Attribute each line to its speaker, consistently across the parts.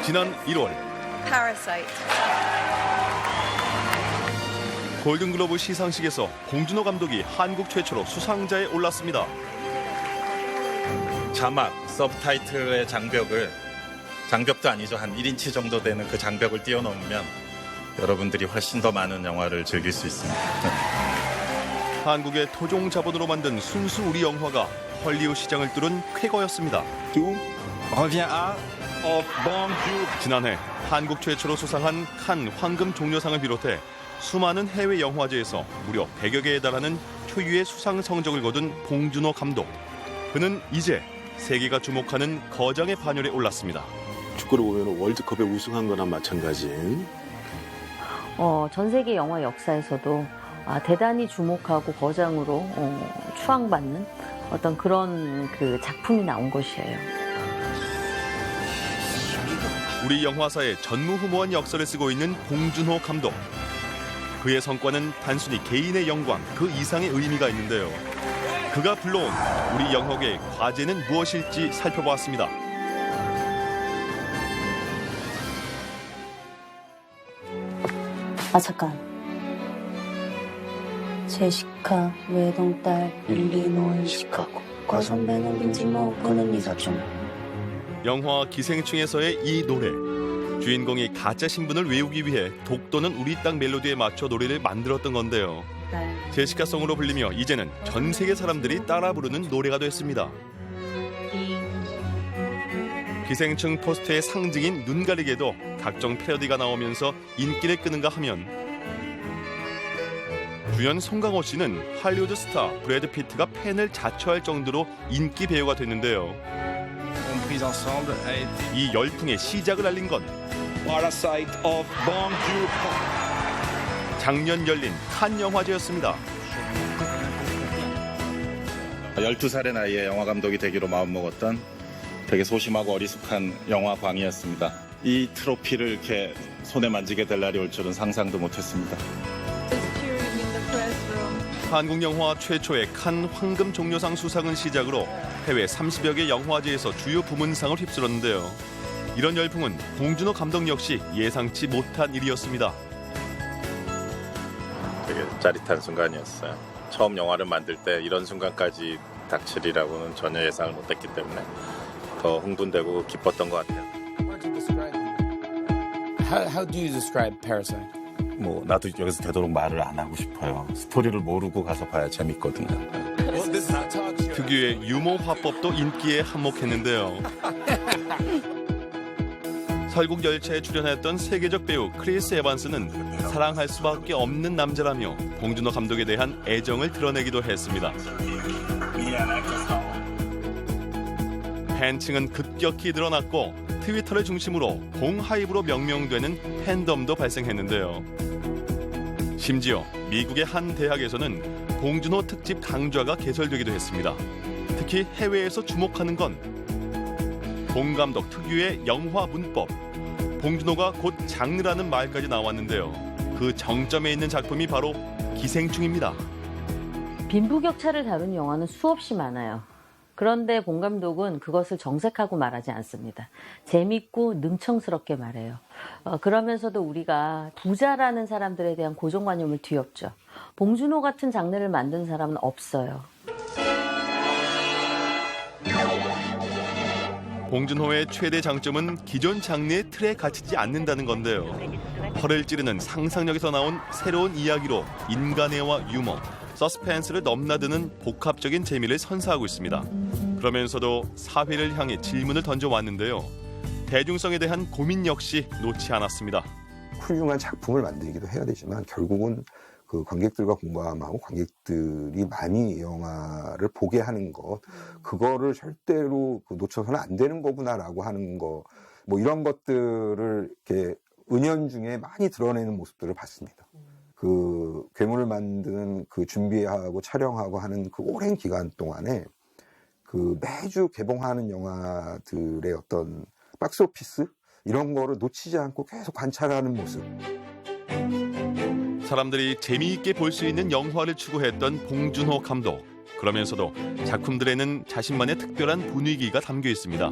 Speaker 1: 지난 1월
Speaker 2: Parasite.
Speaker 1: 골든글로브 시상식에서 봉준호 감독이 한국 최초로 수상자에 올랐습니다.
Speaker 3: 자막, 서브타이틀의 장벽도 아니죠. 한 1인치 정도 되는 그 장벽을 뛰어넘으면 여러분들이 훨씬 더 많은 영화를 즐길 수 있습니다.
Speaker 1: 한국의 토종 자본으로 만든 순수 우리 영화가 헐리우드 시장을 뚫은 쾌거였습니다. 지난해 한국 최초로 수상한 칸 황금 종려상을 비롯해 수많은 해외 영화제에서 무려 100여 개에 달하는 초유의 수상 성적을 거둔 봉준호 감독. 그는 이제 세계가 주목하는 거장의 반열에 올랐습니다.
Speaker 4: 축구를 보면 월드컵에 우승한 거나 마찬가지인
Speaker 5: 전 세계 영화 역사에서도 대단히 주목하고 거장으로 추앙받는 어떤 그런 그 작품이 나온 것이에요.
Speaker 1: 우리 영화사의 전무후무한 역사를 쓰고 있는 봉준호 감독. 그의 성과는 단순히 개인의 영광, 그 이상의 의미가 있는데요. 그가 불러온 우리 영화계의 과제는 무엇일지 살펴보았습니다.
Speaker 6: 잠깐. 제시카, 외동딸, 일리노이, 시카고. 과선배는 빈지모, 그는 이사촌.
Speaker 1: 영화 기생충에서의 이 노래. 주인공이 가짜 신분을 외우기 위해 독도는 우리 땅 멜로디에 맞춰 노래를 만들었던 건데요. 제시카송으로 불리며 이제는 전 세계 사람들이 따라 부르는 노래가 됐습니다. 기생충 포스터의 상징인 눈가리개도 각종 패러디가 나오면서 인기를 끄는가 하면 주연 송강호 씨는 할리우드 스타 브래드 피트가 팬을 자처할 정도로 인기 배우가 됐는데요. 이 열풍의 시작을 알린 건 작년 열린 칸 영화제였습니다.
Speaker 3: 12살의 나이에 영화 감독이 되기로 마음먹었던 되게 소심하고 어리숙한 영화광이었습니다. 이 트로피를 이렇게 손에 만지게 될 날이 올 줄은 상상도 못했습니다.
Speaker 1: 한국 영화 최초의 칸 황금 종려상 수상은 시작으로 해외 30여 개 영화제에서 주요 부문상을 휩쓸었는데요. 이런 열풍은 봉준호 감독 역시 예상치 못한 일이었습니다.
Speaker 3: 되게 짜릿한 순간이었어요. 처음 영화를 만들 때 이런 순간까지 닥치리라고는 전혀 예상을 못했기 때문에 더 흥분되고 기뻤던 것 같아요.
Speaker 7: How do you describe Parasite?
Speaker 3: 나도 여기서 되도록 말을 안 하고 싶어요. 스토리를 모르고 가서 봐야 재밌거든요.
Speaker 1: 특유의 유머 화법도 인기에 한몫했는데요. 설국 열차에 출연했던 세계적 배우 크리스 에반스는 사랑할 수밖에 없는 남자라며 봉준호 감독에 대한 애정을 드러내기도 했습니다. 팬층은 급격히 늘어났고 트위터를 중심으로 봉하이브로 명명되는 팬덤도 발생했는데요. 심지어 미국의 한 대학에서는 봉준호 특집 강좌가 개설되기도 했습니다. 특히 해외에서 주목하는 건 봉 감독 특유의 영화 문법. 봉준호가 곧 장르라는 말까지 나왔는데요. 그 정점에 있는 작품이 바로 기생충입니다.
Speaker 5: 빈부격차를 다룬 영화는 수없이 많아요. 그런데 봉 감독은 그것을 정색하고 말하지 않습니다. 재밌고 능청스럽게 말해요. 그러면서도 우리가 부자라는 사람들에 대한 고정관념을 뒤엎죠. 봉준호 같은 장르를 만든 사람은 없어요.
Speaker 1: 봉준호의 최대 장점은 기존 장르의 틀에 갇히지 않는다는 건데요. 혀를 찌르는 상상력에서 나온 새로운 이야기로 인간애와 유머, 서스펜스를 넘나드는 복합적인 재미를 선사하고 있습니다. 그러면서도 사회를 향해 질문을 던져왔는데요. 대중성에 대한 고민 역시 놓지 않았습니다.
Speaker 8: 훌륭한 작품을 만들기도 해야 되지만 결국은 그 관객들과 공감하고 관객들이 많이 영화를 보게 하는 것, 그거를 절대로 놓쳐서는 안 되는 거구나라고 하는 거, 이런 것들을 이렇게 은연중에 많이 드러내는 모습들을 봤습니다. 그 괴물을 만드는 그 준비하고 촬영하고 하는 그 오랜 기간 동안에 그 매주 개봉하는 영화들의 어떤 박스오피스 이런 거를 놓치지 않고 계속 관찰하는 모습.
Speaker 1: 사람들이 재미있게 볼 수 있는 영화를 추구했던 봉준호 감독. 그러면서도 작품들에는 자신만의 특별한 분위기가 담겨 있습니다.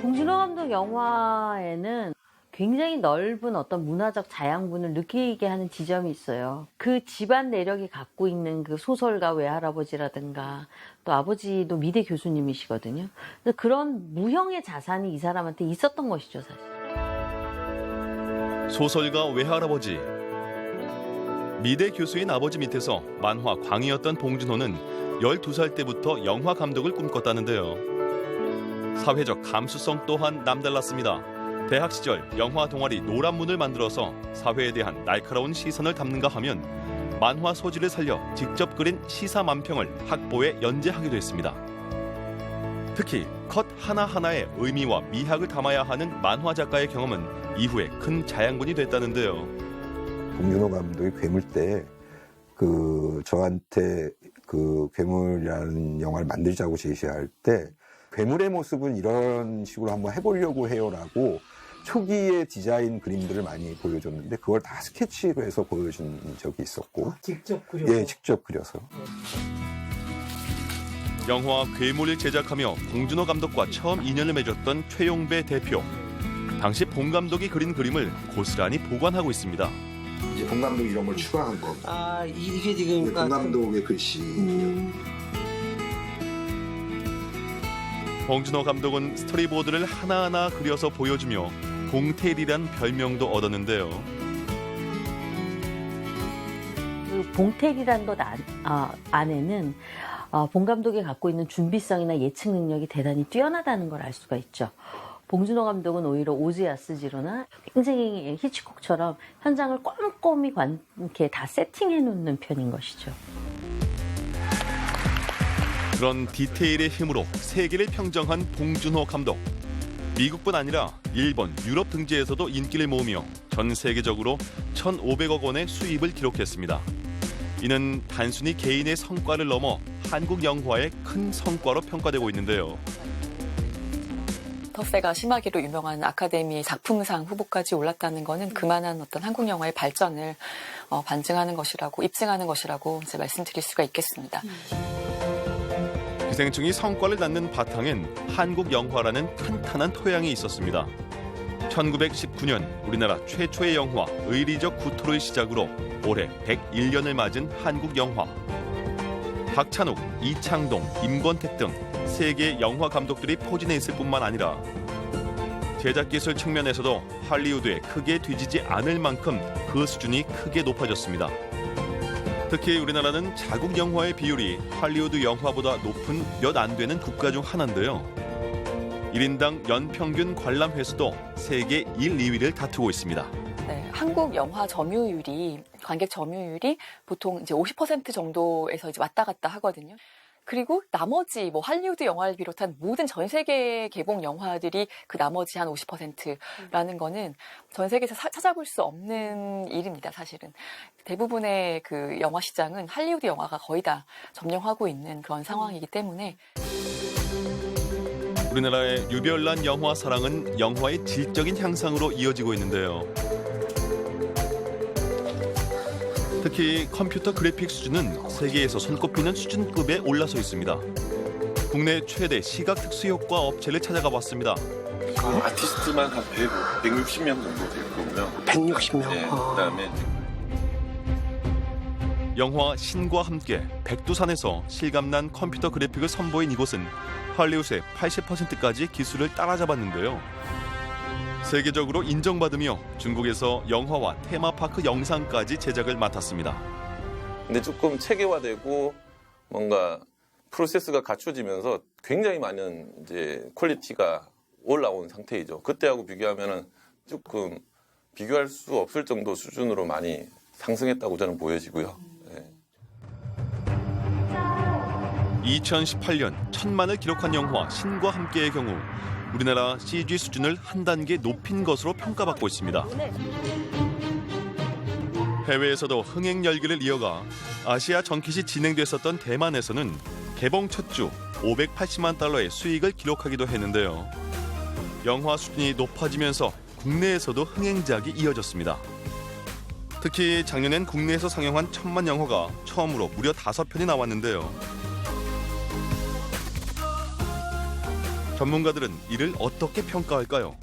Speaker 5: 봉준호 감독 감독 영화에는 굉장히 넓은 어떤 문화적 자양분을 느끼게 하는 지점이 있어요. 그 집안 내력이 갖고 있는 그 소설가 외할아버지라든가 또 아버지도 미대 교수님이시거든요. 그래서 그런 무형의 자산이 이 사람한테 있었던 것이죠, 사실.
Speaker 1: 소설가 외할아버지. 미대 교수인 아버지 밑에서 만화 광이었던 봉준호는 12살 때부터 영화 감독을 꿈꿨다는데요. 사회적 감수성 또한 남달랐습니다. 대학 시절 영화 동아리 노란문을 만들어서 사회에 대한 날카로운 시선을 담는가 하면 만화 소재를 살려 직접 그린 시사만평을 학보에 연재하기도 했습니다. 특히 컷 하나하나에 의미와 미학을 담아야 하는 만화 작가의 경험은 이후에 큰 자양분이 됐다는데요.
Speaker 8: 봉준호 감독이 괴물 때 저한테 괴물이라는 영화를 만들자고 제시할 때 괴물의 모습은 이런 식으로 한번 해보려고 해요라고 초기의 디자인 그림들을 많이 보여줬는데 그걸 다 스케치로 해서 보여준 적이 있었고
Speaker 2: 직접 그려서?
Speaker 8: 예, 직접 그려서.
Speaker 1: 영화 괴물을 제작하며 봉준호 감독과 처음 인연을 맺었던 최용배 대표. 당시 봉 감독이 그린 그림을 고스란히 보관하고 있습니다.
Speaker 8: 이제 봉 감독 이런 걸 추가한 거.
Speaker 2: 아, 이게 지금
Speaker 8: 봉 감독의 글씨.
Speaker 1: 봉준호 감독은 스토리보드를 하나하나 그려서 보여주며 봉테일이란 별명도 얻었는데요.
Speaker 5: 그 봉텔이라는 것 안에는 봉 감독이 갖고 있는 준비성이나 예측 능력이 대단히 뛰어나다는 걸 알 수가 있죠. 봉준호 감독은 오히려 오즈 야스지로나 굉장히 히치콕처럼 현장을 꼼꼼히 이렇게 다 세팅해 놓는 편인 것이죠.
Speaker 1: 그런 디테일의 힘으로 세계를 평정한 봉준호 감독. 미국뿐 아니라 일본, 유럽 등지에서도 인기를 모으며 전 세계적으로 1,500억 원의 수입을 기록했습니다. 이는 단순히 개인의 성과를 넘어 한국 영화의 큰 성과로 평가되고 있는데요.
Speaker 9: 텃세가 심하기로 유명한 아카데미 작품상 후보까지 올랐다는 것은 그만한 어떤 한국 영화의 발전을 반증하는 것이라고, 입증하는 것이라고 이제 말씀드릴 수가 있겠습니다.
Speaker 1: 기생충이 성과를 낳는 바탕엔 한국 영화라는 탄탄한 토양이 있었습니다. 1919년 우리나라 최초의 영화 의리적 구토를 시작으로 올해 101년을 맞은 한국 영화. 박찬욱, 이창동, 임권택 등 세계 영화 감독들이 포진해 있을 뿐만 아니라 제작 기술 측면에서도 할리우드에 크게 뒤지지 않을 만큼 그 수준이 크게 높아졌습니다. 특히 우리나라는 자국 영화의 비율이 할리우드 영화보다 높은 몇 안 되는 국가 중 하나인데요. 1인당 연평균 관람 횟수도 세계 1, 2위를 다투고 있습니다.
Speaker 9: 네, 한국 영화 점유율이, 관객 점유율이 보통 이제 50% 정도에서 이제 왔다 갔다 하거든요. 그리고 나머지 할리우드 영화를 비롯한 모든 전 세계 개봉 영화들이 그 나머지 한 50%라는 거는 전 세계에서 찾아볼 수 없는 일입니다, 사실은. 대부분의 그 영화 시장은 할리우드 영화가 거의 다 점령하고 있는 그런 상황이기 때문에.
Speaker 1: 우리나라의 유별난 영화 사랑은 영화의 질적인 향상으로 이어지고 있는데요. 특히 컴퓨터 그래픽 수준은 세계에서 손꼽히는 수준급에 올라서 있습니다. 국내 최대 시각 특수효과 업체를 찾아가 봤습니다.
Speaker 10: 아티스트만 한 160명 정도 되거든요.
Speaker 2: 160명?
Speaker 10: 네, 그다음에
Speaker 1: 영화 신과 함께 백두산에서 실감난 컴퓨터 그래픽을 선보인 이곳은 할리우드의 80%까지 기술을 따라잡았는데요. 세계적으로 인정받으며 중국에서 영화와 테마파크 영상까지 제작을 맡았습니다.
Speaker 10: 근데 조금 체계화되고 뭔가 프로세스가 갖춰지면서 굉장히 많은 이제 퀄리티가 올라온 상태이죠. 그때하고 비교하면은 조금 비교할 수 없을 정도 수준으로 많이 상승했다고 저는 보여지고요. 네.
Speaker 1: 2018년 1,000만을 기록한 영화 신과 함께의 경우 우리나라 CG 수준을 한 단계 높인 것으로 평가받고 있습니다. 해외에서도 흥행 열기를 이어가 아시아 전킷이 진행됐었던 대만에서는 개봉 첫 주 580만 달러의 수익을 기록하기도 했는데요. 영화 수준이 높아지면서 국내에서도 흥행작이 이어졌습니다. 특히 작년엔 국내에서 상영한 1,000만 영화가 처음으로 무려 5편이 나왔는데요. 전문가들은 이를 어떻게 평가할까요?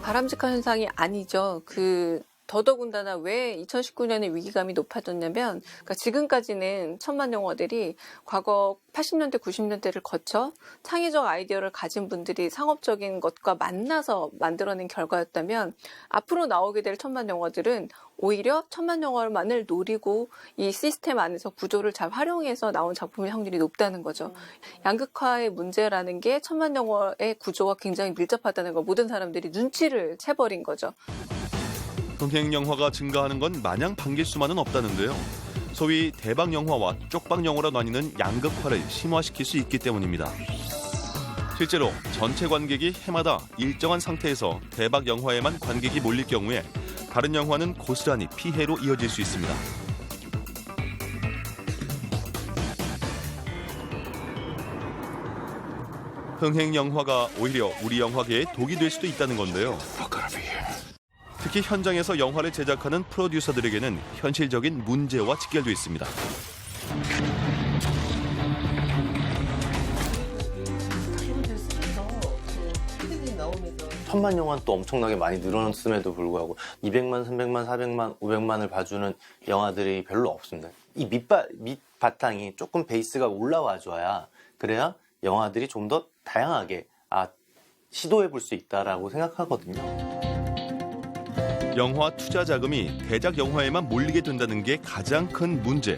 Speaker 9: 바람직한 현상이 아니죠. 더더군다나 왜 2019년에 위기감이 높아졌냐면, 그러니까 지금까지는 천만 영화들이 과거 80년대, 90년대를 거쳐 창의적 아이디어를 가진 분들이 상업적인 것과 만나서 만들어낸 결과였다면, 앞으로 나오게 될 천만 영화들은 오히려 천만 영화만을 노리고 이 시스템 안에서 구조를 잘 활용해서 나온 작품일 확률이 높다는 거죠. 양극화의 문제라는 게 천만 영화의 구조와 굉장히 밀접하다는 걸 모든 사람들이 눈치를 채버린 거죠.
Speaker 1: 흥행 영화가 증가하는 건 마냥 반길 수만은 없다는데요. 소위 대박 영화와 쪽박 영화로 나뉘는 양극화를 심화시킬 수 있기 때문입니다. 실제로 전체 관객이 해마다 일정한 상태에서 대박 영화에만 관객이 몰릴 경우에 다른 영화는 고스란히 피해로 이어질 수 있습니다. 흥행 영화가 오히려 우리 영화계에 독이 될 수도 있다는 건데요. 특히 현장에서 영화를 제작하는 프로듀서들에게는 현실적인 문제와 직결돼 있습니다.
Speaker 11: 천만 영화는 또 엄청나게 많이 늘어났음에도 불구하고 200만, 300만, 400만, 500만을 봐주는 영화들이 별로 없습니다. 이 밑바탕이 조금 베이스가 올라와줘야 그래야 영화들이 좀 더 다양하게 시도해볼 수 있다라고 생각하거든요.
Speaker 1: 영화 투자 자금이 대작 영화에만 몰리게 된다는 게 가장 큰 문제.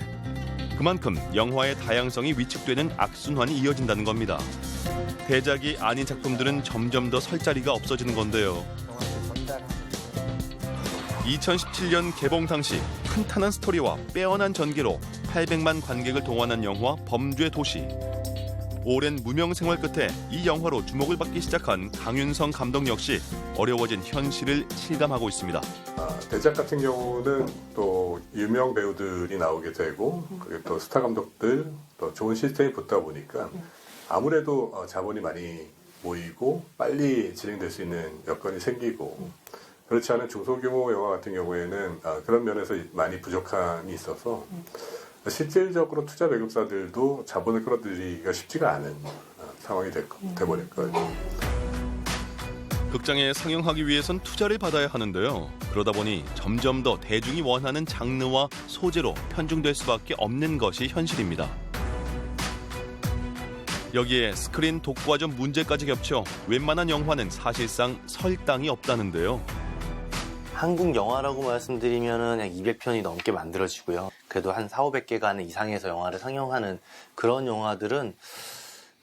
Speaker 1: 그만큼 영화의 다양성이 위축되는 악순환이 이어진다는 겁니다. 대작이 아닌 작품들은 점점 더 설 자리가 없어지는 건데요. 2017년 개봉 당시 탄탄한 스토리와 빼어난 전개로 800만 관객을 동원한 영화 범죄 도시. 오랜 무명 생활 끝에 이 영화로 주목을 받기 시작한 강윤성 감독 역시 어려워진 현실을 실감하고 있습니다.
Speaker 12: 대작 같은 경우는 또 유명 배우들이 나오게 되고 그리고 또 스타 감독들 또 좋은 시스템이 붙다 보니까 아무래도 자본이 많이 모이고 빨리 진행될 수 있는 여건이 생기고 그렇지 않은 중소규모 영화 같은 경우에는 그런 면에서 많이 부족함이 있어서 실질적으로 투자 배급사들도 자본을 끌어들이기가 쉽지가 않은 상황이 돼버릴 거예요.
Speaker 1: 극장에 상영하기 위해선 투자를 받아야 하는데요. 그러다 보니 점점 더 대중이 원하는 장르와 소재로 편중될 수밖에 없는 것이 현실입니다. 여기에 스크린 독과점 문제까지 겹쳐 웬만한 영화는 사실상 설 땅이 없다는데요.
Speaker 11: 한국 영화라고 말씀드리면은 200편이 넘게 만들어지고요. 그래도 한 400~500개가 이상에서 영화를 상영하는 그런 영화들은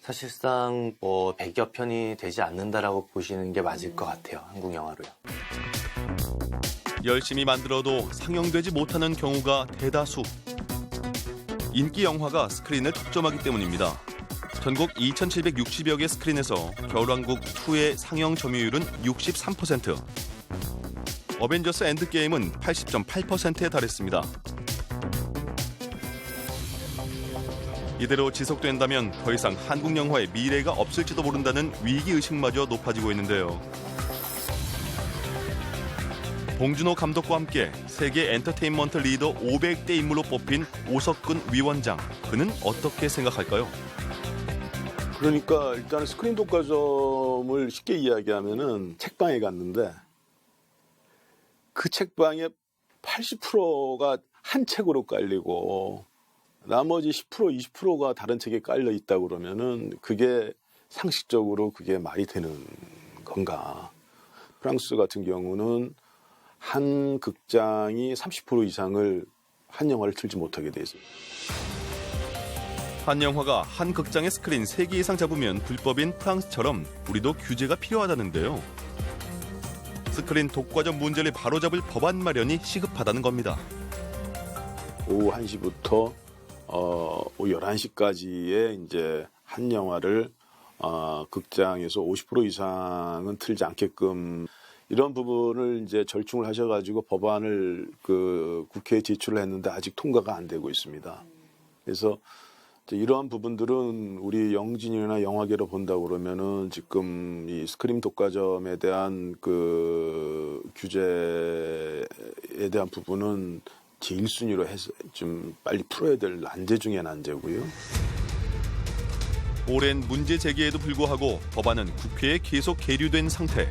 Speaker 11: 사실상 100여 편이 되지 않는다라고 보시는 게 맞을 것 같아요. 한국 영화로요.
Speaker 1: 열심히 만들어도 상영되지 못하는 경우가 대다수. 인기 영화가 스크린을 독점하기 때문입니다. 전국 2,760여 개 스크린에서 겨울왕국 2의 상영 점유율은 63%. 어벤져스 엔드게임은 80.8%에 달했습니다. 이대로 지속된다면 더 이상 한국 영화의 미래가 없을지도 모른다는 위기의식마저 높아지고 있는데요. 봉준호 감독과 함께 세계 엔터테인먼트 리더 500대 인물로 뽑힌 오석근 위원장. 그는 어떻게 생각할까요?
Speaker 4: 그러니까 일단 스크린 독과점을 쉽게 이야기하면은 책방에 갔는데 그 책방에 80%가 한 책으로 깔리고 나머지 10%, 20%가 다른 책에 깔려 있다고 그러면은 그게 상식적으로 그게 말이 되는 건가. 프랑스 같은 경우는 한 극장이 30% 이상을 한 영화를 틀지 못하게 돼 있어요.
Speaker 1: 한 영화가 한 극장의 스크린 3개 이상 잡으면 불법인 프랑스처럼 우리도 규제가 필요하다는데요. 스크린 독과점 문제를 바로잡을 법안 마련이 시급하다는 겁니다.
Speaker 4: 오후 1시부터 오후 11시까지의 이제 한 영화를 극장에서 50% 이상은 틀지 않게끔 이런 부분을 이제 절충을 하셔가지고 법안을 국회에 제출을 했는데 아직 통과가 안 되고 있습니다. 그래서 이러한 부분들은 우리 영진이나 영화계로 본다고 그러면은 지금 이 스크린 독과점에 대한 규제에 대한 부분은 제 1순위로 해서 좀 빨리 풀어야 될 난제 중에 난제고요.
Speaker 1: 오랜 문제 제기에도 불구하고 법안은 국회에 계속 계류된 상태.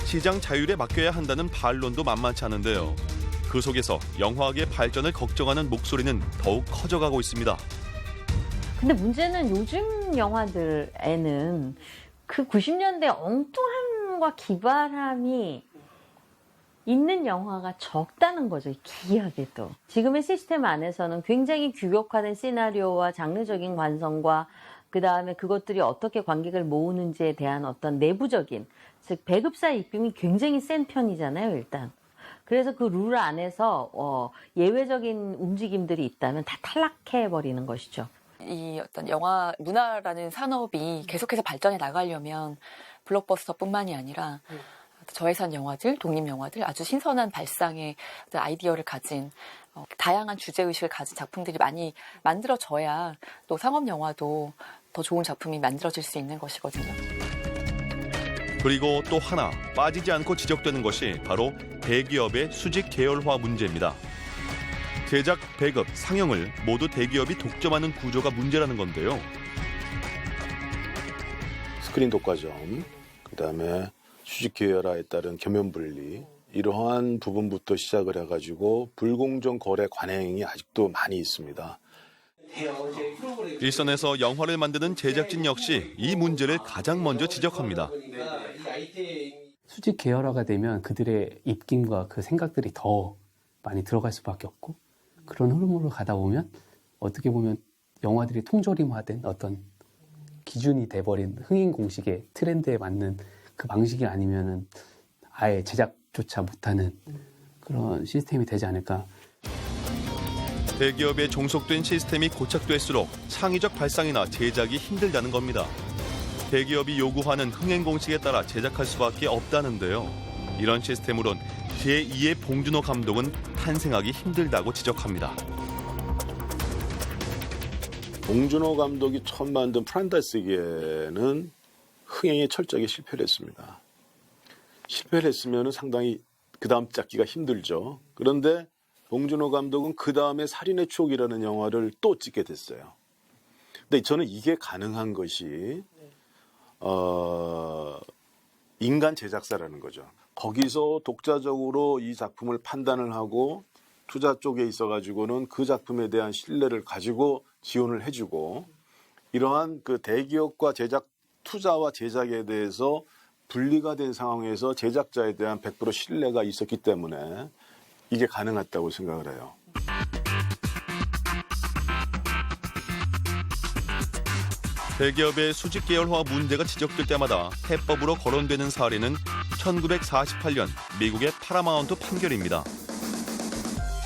Speaker 1: 시장 자율에 맡겨야 한다는 반론도 만만치 않은데요. 그 속에서 영화계의 발전을 걱정하는 목소리는 더욱 커져가고 있습니다.
Speaker 5: 근데 문제는 요즘 영화들에는 그 90년대 엉뚱함과 기발함이 있는 영화가 적다는 거죠. 기이하게도. 지금의 시스템 안에서는 굉장히 규격화된 시나리오와 장르적인 관성과 그 다음에 그것들이 어떻게 관객을 모으는지에 대한 어떤 내부적인, 즉 배급사 입김이 굉장히 센 편이잖아요, 일단. 그래서 그 룰 안에서 예외적인 움직임들이 있다면 다 탈락해버리는 것이죠.
Speaker 9: 이 어떤 영화 문화라는 산업이 계속해서 발전해 나가려면 블록버스터뿐만이 아니라 저예산 영화들, 독립 영화들, 아주 신선한 발상의 아이디어를 가진 다양한 주제의식을 가진 작품들이 많이 만들어져야 또 상업 영화도 더 좋은 작품이 만들어질 수 있는 것이거든요.
Speaker 1: 그리고 또 하나 빠지지 않고 지적되는 것이 바로 대기업의 수직 계열화 문제입니다. 제작, 배급, 상영을 모두 대기업이 독점하는 구조가 문제라는 건데요.
Speaker 4: 스크린 독과점, 그다음에 수직 계열화에 따른 겸연 분리, 이러한 부분부터 시작을 해가지고 불공정 거래 관행이 아직도 많이 있습니다.
Speaker 1: 일선에서 영화를 만드는 제작진 역시 이 문제를 가장 먼저 지적합니다.
Speaker 13: 수직 계열화가 되면 그들의 입김과 그 생각들이 더 많이 들어갈 수밖에 없고, 그런 흐름으로 가다 보면 어떻게 보면 영화들이 통조림화된 어떤 기준이 돼버린 흥행 공식의 트렌드에 맞는 그 방식이 아니면은 아예 제작조차 못하는 그런 시스템이 되지 않을까.
Speaker 1: 대기업에 종속된 시스템이 고착될수록 창의적 발상이나 제작이 힘들다는 겁니다. 대기업이 요구하는 흥행 공식에 따라 제작할 수밖에 없다는데요. 이런 시스템으론 제2의 봉준호 감독은 탄생하기 힘들다고 지적합니다.
Speaker 4: 봉준호 감독이 처음 만든 프란다스계는 흥행에 철저하게 실패를 했습니다. 실패를 했으면 상당히 그 다음 잡기가 힘들죠. 그런데 봉준호 감독은 그 다음에 살인의 추억이라는 영화를 또 찍게 됐어요. 근데 저는 이게 가능한 것이 인간 제작사라는 거죠. 거기서 독자적으로 이 작품을 판단을 하고 투자 쪽에 있어가지고는 그 작품에 대한 신뢰를 가지고 지원을 해주고, 이러한 그 대기업과 제작 투자와 제작에 대해서 분리가 된 상황에서 제작자에 대한 100% 신뢰가 있었기 때문에 이게 가능했다고 생각을 해요.
Speaker 1: 대기업의 수직 계열화 문제가 지적될 때마다 해법으로 거론되는 사례는 1948년 미국의 파라마운트 판결입니다.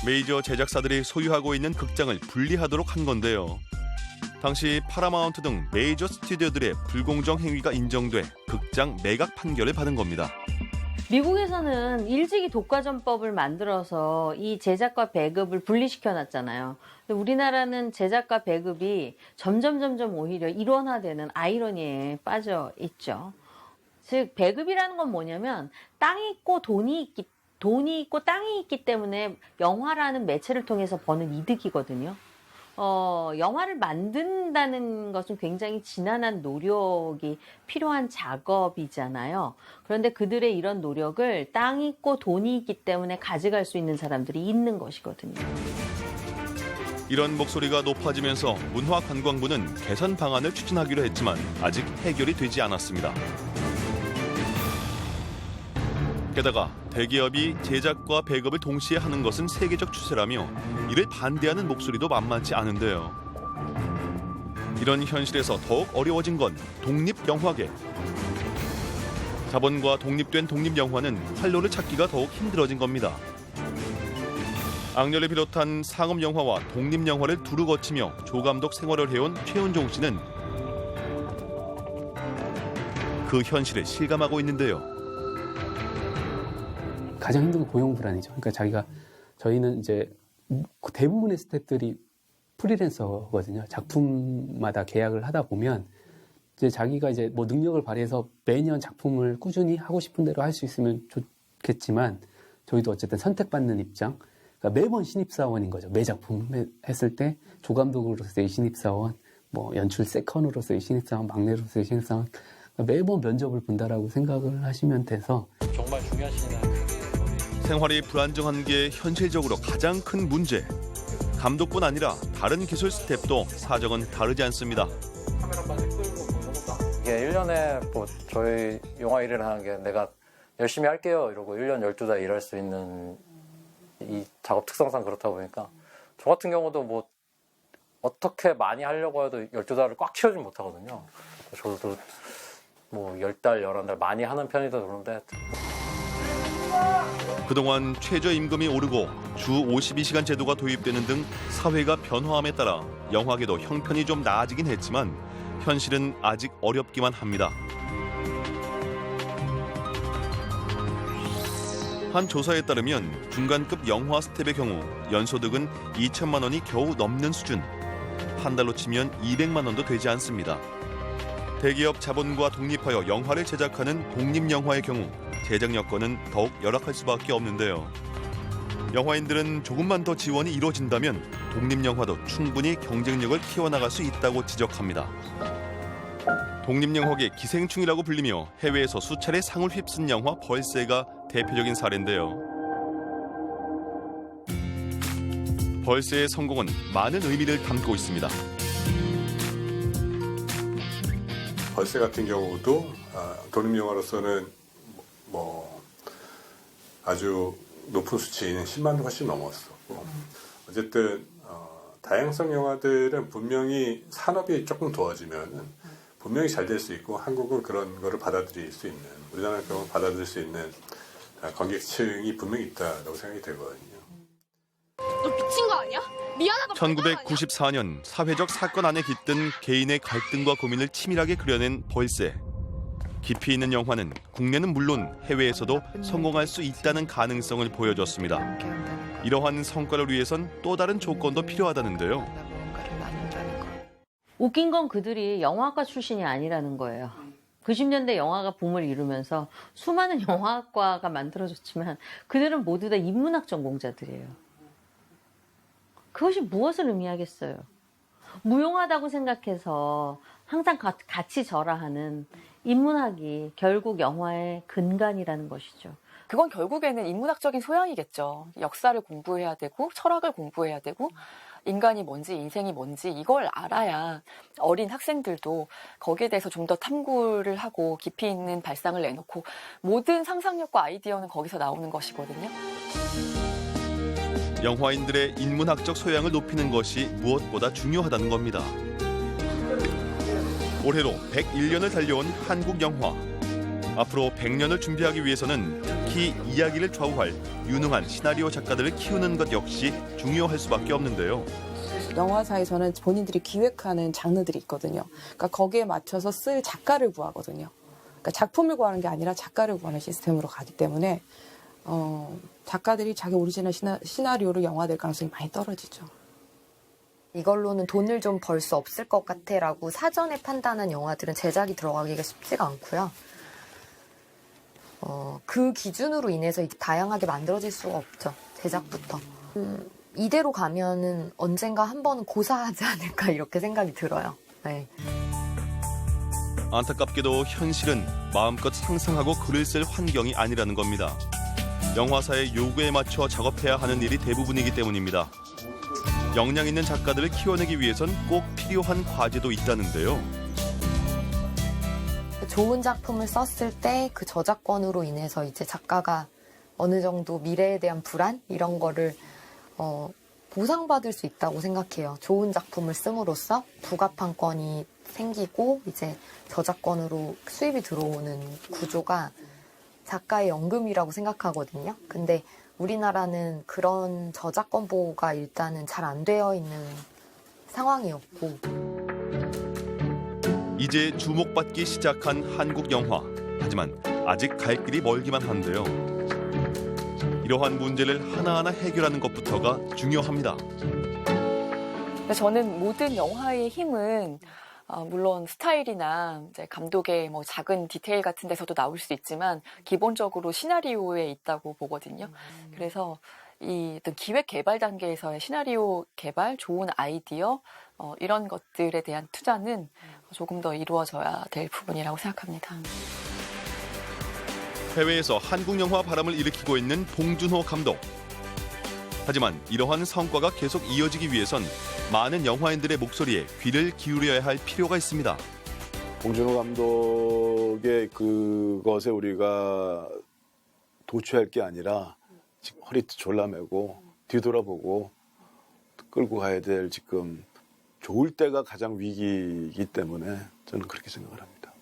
Speaker 1: 메이저 제작사들이 소유하고 있는 극장을 분리하도록 한 건데요. 당시 파라마운트 등 메이저 스튜디오들의 불공정 행위가 인정돼 극장 매각 판결을 받은 겁니다.
Speaker 5: 미국에서는 일찍이 독과점법을 만들어서 이 제작과 배급을 분리시켜놨잖아요. 근데 우리나라는 제작과 배급이 점점 오히려 일원화되는 아이러니에 빠져 있죠. 즉 배급이라는 건 뭐냐면 땅이 있고 돈이 있고 땅이 있기 때문에 영화라는 매체를 통해서 버는 이득이거든요. 영화를 만든다는 것은 굉장히 지난한 노력이 필요한 작업이잖아요. 그런데 그들의 이런 노력을 땅이 있고 돈이 있기 때문에 가져갈 수 있는 사람들이 있는 것이거든요.
Speaker 1: 이런 목소리가 높아지면서 문화관광부는 개선 방안을 추진하기로 했지만 아직 해결이 되지 않았습니다. 게다가 대기업이 제작과 배급을 동시에 하는 것은 세계적 추세라며 이를 반대하는 목소리도 만만치 않은데요. 이런 현실에서 더욱 어려워진 건 독립영화계. 자본과 독립된 독립영화는 활로를 찾기가 더욱 힘들어진 겁니다. 악녀를 비롯한 상업영화와 독립영화를 두루 거치며 조감독 생활을 해온 최은종 씨는 그 현실을 실감하고 있는데요.
Speaker 13: 가장 힘든 건 고용 불안이죠. 그러니까 저희는 이제 대부분의 스태프들이 프리랜서거든요. 작품마다 계약을 하다 보면 이제 자기가 이제 뭐 능력을 발휘해서 매년 작품을 꾸준히 하고 싶은 대로 할 수 있으면 좋겠지만 저희도 어쨌든 선택받는 입장, 그러니까 매번 신입사원인 거죠. 매 작품 했을 때 조감독으로서의 신입사원, 뭐 연출 세컨으로서의 신입사원, 막내로서의 신입사원 매번 면접을 본다라고 생각을 하시면 돼서
Speaker 14: 정말 중요한 시기다.
Speaker 1: 생활이 불안정한 게 현실적으로 가장 큰 문제. 감독뿐 아니라 다른 기술 스태프도 사정은 다르지 않습니다.
Speaker 14: 이게 1년에 뭐 저희 영화 일을 하는 게 내가 열심히 할게요 이러고 1년 12달 일할 수 있는 이 작업 특성상 그렇다 보니까 저 같은 경우도 뭐 어떻게 많이 하려고 해도 12달을 꽉 채우지 못하거든요. 저도 뭐 10달, 11달 많이 하는 편이다 그러는데
Speaker 1: 그동안 최저임금이 오르고 주 52시간 제도가 도입되는 등 사회가 변화함에 따라 영화계도 형편이 좀 나아지긴 했지만 현실은 아직 어렵기만 합니다. 한 조사에 따르면 중간급 영화 스텝의 경우 연소득은 2천만 원이 겨우 넘는 수준. 한 달로 치면 200만 원도 되지 않습니다. 대기업 자본과 독립하여 영화를 제작하는 독립영화의 경우 제작 여건은 더욱 열악할 수밖에 없는데요. 영화인들은 조금만 더 지원이 이루어진다면 독립영화도 충분히 경쟁력을 키워나갈 수 있다고 지적합니다. 독립영화계 기생충이라고 불리며 해외에서 수차례 상을 휩쓴 영화 벌새가 대표적인 사례인데요. 벌새의 성공은 많은 의미를 담고 있습니다.
Speaker 12: 벌새 같은 경우도 독립영화로서는 뭐 아주 높은 수치인 10만도 훨씬 넘었었고 어쨌든 다양성 영화들은 분명히 산업이 조금 도와지면은 분명히 잘 될 수 있고 한국은 그런 거를 받아들일 수 있는 우리나라 경우 받아들일 수 있는 관객층이 분명히 있다고 생각이 되거든요.
Speaker 15: 너 미친 거 아니야? 미안하다.
Speaker 1: 1994년 사회적 사건 안에 깃든 개인의 갈등과 고민을 치밀하게 그려낸 벌새. 깊이 있는 영화는 국내는 물론 해외에서도 성공할 수 있다는 가능성을 보여줬습니다. 이러한 성과를 위해선 또 다른 조건도 필요하다는데요.
Speaker 5: 웃긴 건 그들이 영화학과 출신이 아니라는 거예요. 90년대 영화가 붐을 이루면서 수많은 영화학과가 만들어졌지만 그들은 모두 다 인문학 전공자들이에요. 그것이 무엇을 의미하겠어요? 무용하다고 생각해서 항상 같이 절하하는 인문학이 결국 영화의 근간이라는 것이죠.
Speaker 9: 그건 결국에는 인문학적인 소양이겠죠. 역사를 공부해야 되고 철학을 공부해야 되고 인간이 뭔지 인생이 뭔지 이걸 알아야 어린 학생들도 거기에 대해서 좀 더 탐구를 하고 깊이 있는 발상을 내놓고 모든 상상력과 아이디어는 거기서 나오는 것이거든요.
Speaker 1: 영화인들의 인문학적 소양을 높이는 것이 무엇보다 중요하다는 겁니다. 올해로 101년을 달려온 한국 영화. 앞으로 100년을 준비하기 위해서는 특히 이야기를 좌우할 유능한 시나리오 작가들을 키우는 것 역시 중요할 수밖에 없는데요.
Speaker 16: 영화사에서는 본인들이 기획하는 장르들이 있거든요. 그러니까 거기에 맞춰서 쓸 작가를 구하거든요. 그러니까 작품을 구하는 게 아니라 작가를 구하는 시스템으로 가기 때문에 작가들이 자기 오리지널 시나리오로 영화될 가능성이 많이 떨어지죠.
Speaker 17: 이걸로는 돈을 좀 벌 수 없을 것 같아라고 사전에 판단한 영화들은 제작이 들어가기가 쉽지가 않고요. 그 기준으로 인해서 다양하게 만들어질 수가 없죠. 제작부터. 이대로 가면은 언젠가 한 번은 고사하지 않을까 이렇게 생각이 들어요. 네.
Speaker 1: 안타깝게도 현실은 마음껏 상상하고 글을 쓸 환경이 아니라는 겁니다. 영화사의 요구에 맞춰 작업해야 하는 일이 대부분이기 때문입니다. 역량 있는 작가들을 키워내기 위해선 꼭 필요한 과제도 있다는데요.
Speaker 17: 좋은 작품을 썼을 때 그 저작권으로 인해서 이제 작가가 어느 정도 미래에 대한 불안 이런 거를 보상받을 수 있다고 생각해요. 좋은 작품을 씀으로써 부가판권이 생기고 이제 저작권으로 수입이 들어오는 구조가 작가의 연금이라고 생각하거든요. 근데 우리나라는 그런 저작권 보호가 일단은 잘 안 되어 있는 상황이었고
Speaker 1: 이제 주목받기 시작한 한국 영화. 하지만 아직 갈 길이 멀기만 한데요. 이러한 문제를 하나하나 해결하는 것부터가 중요합니다.
Speaker 9: 저는 모든 영화의 힘은 물론 스타일이나 이제 감독의 뭐 작은 디테일 같은 데서도 나올 수 있지만 기본적으로 시나리오에 있다고 보거든요. 그래서 이 어떤 기획 개발 단계에서의 시나리오 개발, 좋은 아이디어 이런 것들에 대한 투자는 조금 더 이루어져야 될 부분이라고 생각합니다.
Speaker 1: 해외에서 한국 영화 바람을 일으키고 있는 봉준호 감독. 하지만 이러한 성과가 계속 이어지기 위해선 많은 영화인들의 목소리에 귀를 기울여야 할 필요가 있습니다.
Speaker 4: 봉준호 감독의 그것에 우리가 도취할 게 아니라 지금 허리 졸라매고 뒤돌아보고 끌고 가야 될 지금 좋을 때가 가장 위기이기 때문에 저는 그렇게 생각을 합니다.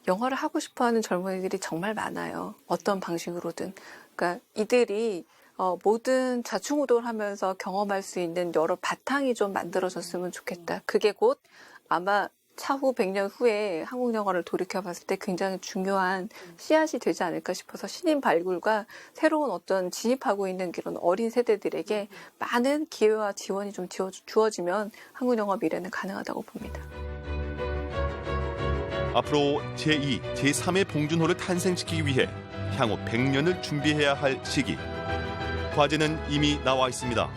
Speaker 18: 영화를 하고 싶어하는 젊은이들이 정말 많아요. 어떤 방식으로든. 그러니까 이들이 모든 좌충우돌 하면서 경험할 수 있는 여러 바탕이 좀 만들어졌으면 좋겠다. 그게 곧 아마 차후 100년 후에 한국 영화를 돌이켜봤을 때 굉장히 중요한 씨앗이 되지 않을까 싶어서 신인 발굴과 새로운 어떤 진입하고 있는 그런 어린 세대들에게 많은 기회와 지원이 좀 주어지면 한국 영화 미래는 가능하다고 봅니다.
Speaker 1: 앞으로 제2, 제3의 봉준호를 탄생시키기 위해 향후 100년을 준비해야 할 시기. 과제는 이미 나와 있습니다.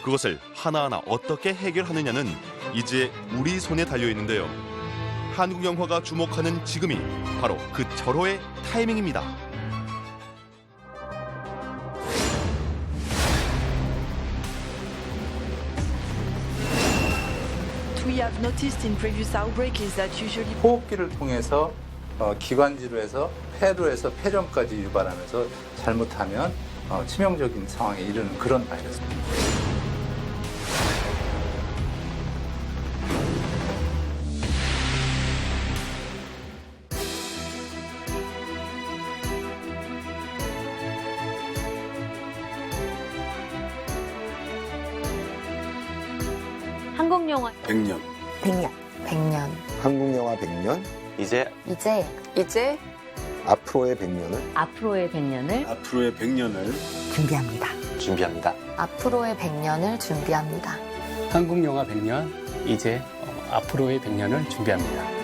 Speaker 1: 그것을 하나하나 어떻게 해결하느냐는 이제 우리 손에 달려 있는데요. 한국 영화가 주목하는 지금이 바로 그 절호의 타이밍입니다.
Speaker 19: 호흡기를 통해서 기관지로해서 폐로에서 폐렴까지 유발하면서 잘못하면 치명적인 상황에 이르는 그런 바이러스입니다.
Speaker 5: 한국 영화
Speaker 4: 100년.
Speaker 17: 100년. 100년.
Speaker 8: 한국 영화 100년.
Speaker 11: 이제
Speaker 8: 앞으로의 100년을.
Speaker 5: 앞으로의 100년을.
Speaker 4: 앞으로의 100년을.
Speaker 11: 준비합니다.
Speaker 17: 앞으로의 100년을 준비합니다.
Speaker 13: 한국 영화 100년, 이제 앞으로의 100년을 준비합니다.